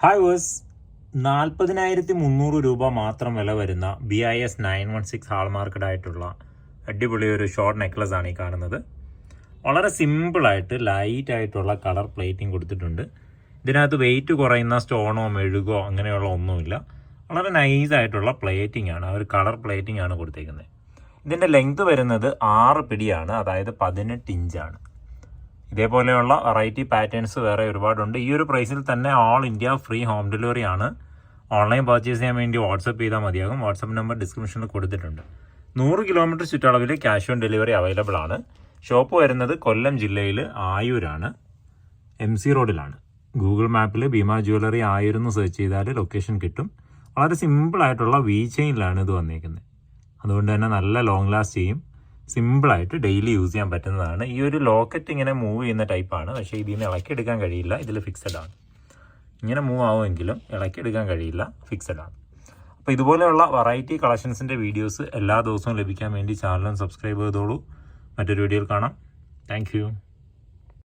Hi verse, 40,300 രൂപ മാത്രം വില വരുന്ന BIS 916 ഹാൾമാർക്കഡ് ആയിട്ടുള്ള അടിപൊളി ഒരു ഷോർട്ട് നെക്ലസ് ആണ് ഈ കാണുന്നത്. വളരെ സിമ്പിളായിട്ട് ലൈറ്റ് ആയിട്ടുള്ള കളർ പ്ലേറ്റിംഗ് കൊടുത്തിട്ടുണ്ട്. ഇതിനകത്ത് വെയിറ്റ് കുറയുന്ന സ്റ്റോണോ മെഴുകോ അങ്ങനെയുള്ള ഒന്നുമില്ല. വളരെ നൈസായിട്ടുള്ള പ്ലേറ്റിംഗ് ആണ്, ഒരു കളർ പ്ലേറ്റിംഗ് ആണ് കൊടുത്തേക്കുന്നത്. ഇതിൻ്റെ ലെങ്ത് വരുന്നത് 6 പിടിയാണ്, അതായത് 18 ഇഞ്ചാണ്. ഇതേപോലെയുള്ള വെറൈറ്റി പാറ്റേൺസ് വേറെ ഒരുപാടുണ്ട്. ഈ ഒരു പ്രൈസിൽ തന്നെ all India free home delivery ആണ്. ഓൺലൈൻ പർച്ചേസ് ചെയ്യാൻ വേണ്ടി വാട്സപ്പ് ചെയ്താൽ മതിയാകും. വാട്സപ്പ് നമ്പർ ഡിസ്ക്രിപ്ഷനിൽ കൊടുത്തിട്ടുണ്ട്. 100 കിലോമീറ്റർ ചുറ്റളവിൽ ക്യാഷ് ഓൺ ഡെലിവറി അവൈലബിൾ ആണ്. ഷോപ്പ് വരുന്നത് കൊല്ലം ജില്ലയിൽ ആയൂരാണ്, MC റോഡിലാണ്. ഗൂഗിൾ മാപ്പിൽ ഭീമ ജ്വല്ലറി ആയൂർ എന്ന് സെർച്ച് ചെയ്താൽ ലൊക്കേഷൻ കിട്ടും. വളരെ സിമ്പിളായിട്ടുള്ള വി ചെയിനിലാണ് ഇത് വന്നേക്കുന്നത്. അതുകൊണ്ട് തന്നെ നല്ല ലോങ് ലാസ്റ്റ് ചെയ്യും. സിമ്പിളായിട്ട് ഡെയിലി യൂസ് ചെയ്യാൻ പറ്റുന്നതാണ്. ഈ ഒരു ലോക്കറ്റ് ഇങ്ങനെ മൂവ് ചെയ്യുന്ന ടൈപ്പാണ്, പക്ഷേ ഇതിൽ നിന്ന് ഇളക്കിയെടുക്കാൻ കഴിയില്ല. ഇതിൽ ഫിക്സഡ് ആണ്. ഇങ്ങനെ മൂവ് ആവുമെങ്കിലും ഇളക്കിയെടുക്കാൻ കഴിയില്ല, ഫിക്സഡ് ആണ്. അപ്പോൾ ഇതുപോലെയുള്ള വെറൈറ്റി കളക്ഷൻസിൻ്റെ വീഡിയോസ് എല്ലാ ദിവസവും ലഭിക്കാൻ വേണ്ടി ചാനലും സബ്സ്ക്രൈബ് ചെയ്തോളൂ. മറ്റൊരു വീഡിയോയിൽ കാണാം. താങ്ക്